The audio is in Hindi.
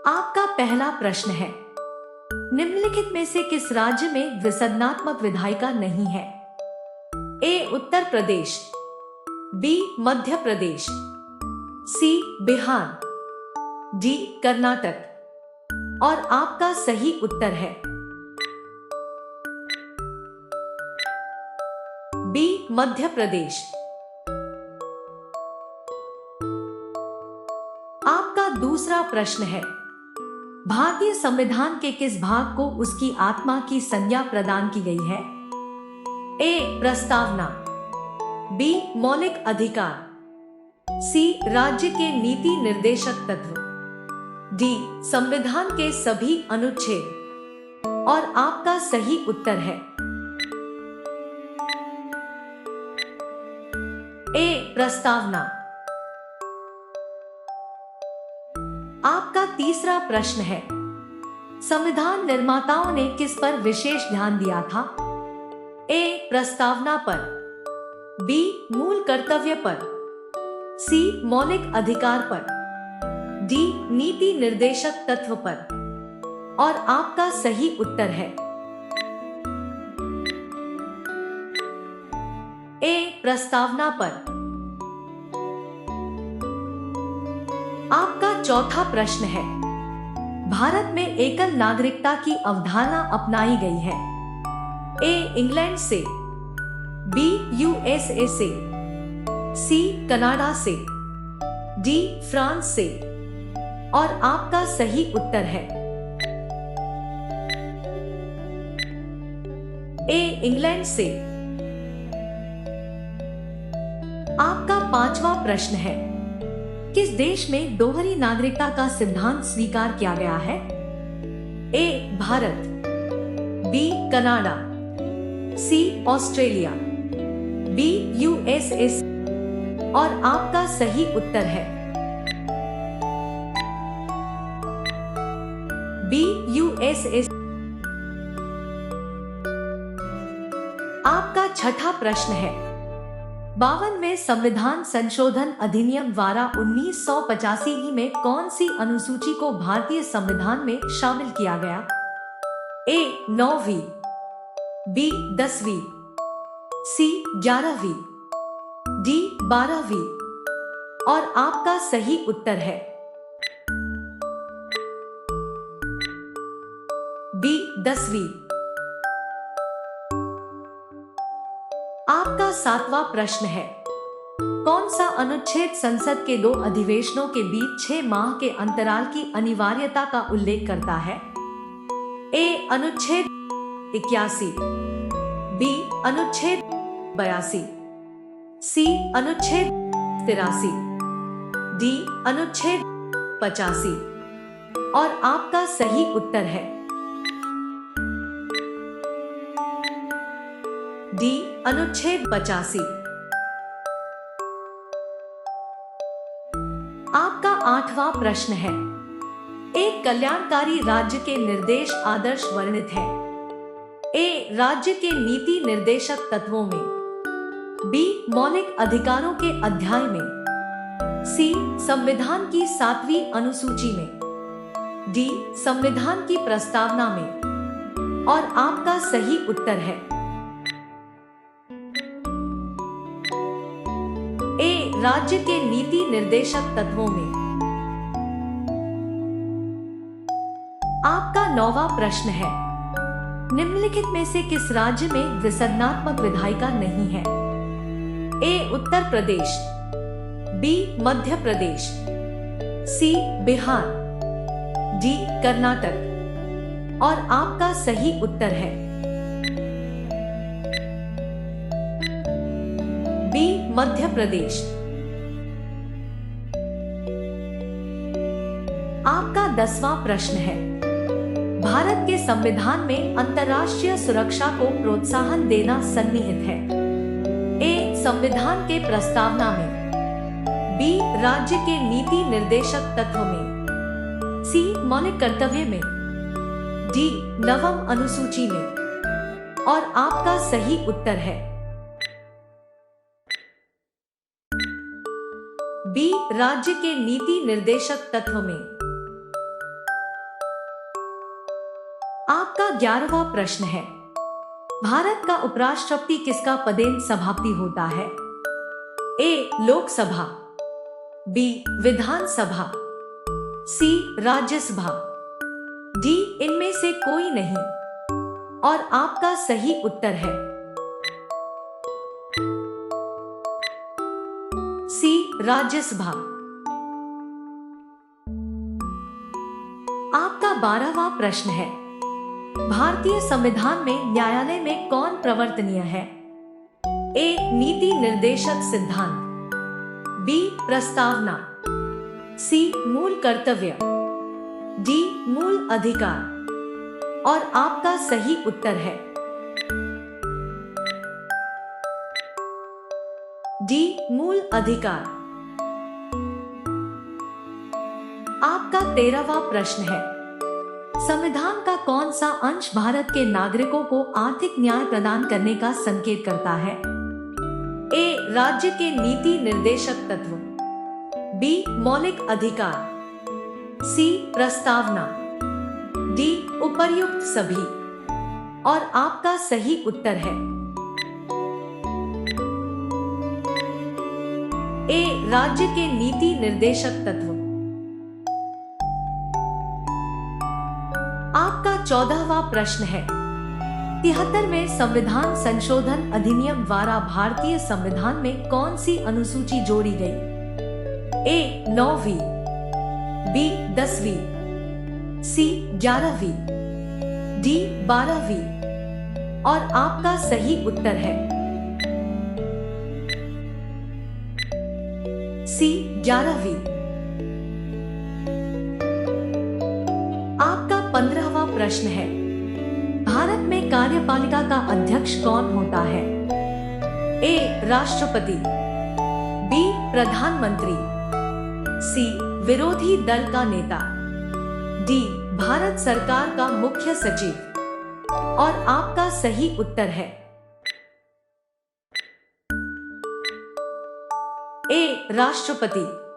आपका पहला प्रश्न है, निम्नलिखित में से किस राज्य में विसर्जनात्मक विधायिका नहीं है? ए उत्तर प्रदेश, बी मध्य प्रदेश, सी बिहार, डी कर्नाटक। और आपका सही उत्तर है बी मध्य प्रदेश। आपका दूसरा प्रश्न है, भारतीय संविधान के किस भाग को उसकी आत्मा की संज्ञा प्रदान की गई है? ए प्रस्तावना, बी मौलिक अधिकार, सी राज्य के नीति निर्देशक तत्व, डी संविधान के सभी अनुच्छेद। और आपका सही उत्तर है ए प्रस्तावना। आपका तीसरा प्रश्न है, संविधान निर्माताओं ने किस पर विशेष ध्यान दिया था? ए प्रस्तावना पर, बी मूल कर्तव्य पर, सी मौलिक अधिकार पर, डी नीति निर्देशक तत्व पर। और आपका सही उत्तर है ए प्रस्तावना पर। आपका चौथा प्रश्न है, भारत में एकल नागरिकता की अवधारणा अपनाई गई है? ए इंग्लैंड से, बी यूएसए से, सी कनाडा से, डी फ्रांस से। और आपका सही उत्तर है ए इंग्लैंड से। आपका पांचवा प्रश्न है, किस देश में दोहरी नागरिकता का सिद्धांत स्वीकार किया गया है? ए भारत, बी कनाडा, सी ऑस्ट्रेलिया, बी यूएसए। और आपका सही उत्तर है बी यूएसए। आपका छठा प्रश्न है, 52वें संविधान संशोधन अधिनियम द्वारा 1985 में कौन सी अनुसूची को भारतीय संविधान में शामिल किया गया? ए 9वीं, बी 10वीं, सी 11वीं, डी 12वीं। और आपका सही उत्तर है बी 10वीं। आपका सातवां प्रश्न है, कौन सा अनुच्छेद संसद के 2 अधिवेशनों के बीच 6 माह के अंतराल की अनिवार्यता का उल्लेख करता है? ए अनुच्छेद 81, बी अनुच्छेद 82, सी अनुच्छेद 83, डी अनुच्छेद 85। और आपका सही उत्तर है डी अनुच्छेद 85। आपका आठवां प्रश्न है, एक कल्याणकारी राज्य के निर्देश आदर्श वर्णित है? ए राज्य के नीति निर्देशक तत्वों में, बी मौलिक अधिकारों के अध्याय में, सी संविधान die 7वीं अनुसूची में, डी संविधान की प्रस्तावना में। और आपका सही उत्तर है ए राज्य के नीति निर्देशक तत्वों में। आपका 9वां प्रश्न है, निम्नलिखित में से किस राज्य में विसर्जनात्मक विधायिका नहीं है? ए उत्तर प्रदेश, बी मध्य प्रदेश, सी बिहार, डी कर्नाटक। और आपका सही उत्तर है बी मध्य प्रदेश। आपका 10वां प्रश्न है, भारत के संविधान में अंतर्राष्ट्रीय सुरक्षा को प्रोत्साहन देना सन्निहित है? ए संविधान के प्रस्तावना में, बी राज्य के नीति निर्देशक तत्व में, सी मौलिक कर्तव्य में, डी 9वीं अनुसूची में। और आपका सही उत्तर है बी राज्य के नीति निर्देशक तत्व में। 11वां प्रश्न है, भारत का उपराष्ट्रपति किसका पदेन सभापति होता है? ए लोकसभा, बी विधानसभा, सी राज्यसभा, डी इनमें से कोई नहीं। और आपका सही उत्तर है सी राज्यसभा। आपका 12वां प्रश्न है, भारतीय संविधान में न्यायालय में कौन प्रवर्तनीय है? ए नीति निर्देशक सिद्धांत, बी प्रस्तावना, सी मूल कर्तव्य, डी मूल अधिकार। और आपका सही उत्तर है डी मूल अधिकार। आपका 13वां प्रश्न है, संविधान का कौन सा अंश भारत के नागरिकों को आर्थिक न्याय प्रदान करने का संकेत करता है? ए राज्य के नीति निर्देशक तत्व, बी मौलिक अधिकार, सी प्रस्तावना, डी उपर्युक्त सभी। और आपका सही उत्तर है ए राज्य के नीति निर्देशक तत्व। आपका 14वां प्रश्न है, 73वें संविधान संशोधन अधिनियम द्वारा भारतीय संविधान में कौन सी अनुसूची जोड़ी गई? ए 9वीं, बी 10वीं, सी 11वीं, डी 12वीं। और आपका सही उत्तर है सी 11वीं। आपका 15वां प्रश्न है, भारत में कार्यपालिका का अध्यक्ष कौन होता है? ए राष्ट्रपति, बी प्रधानमंत्री, सी विरोधी दल का नेता, डी भारत सरकार का मुख्य सचिव। और आपका सही उत्तर है ए राष्ट्रपति।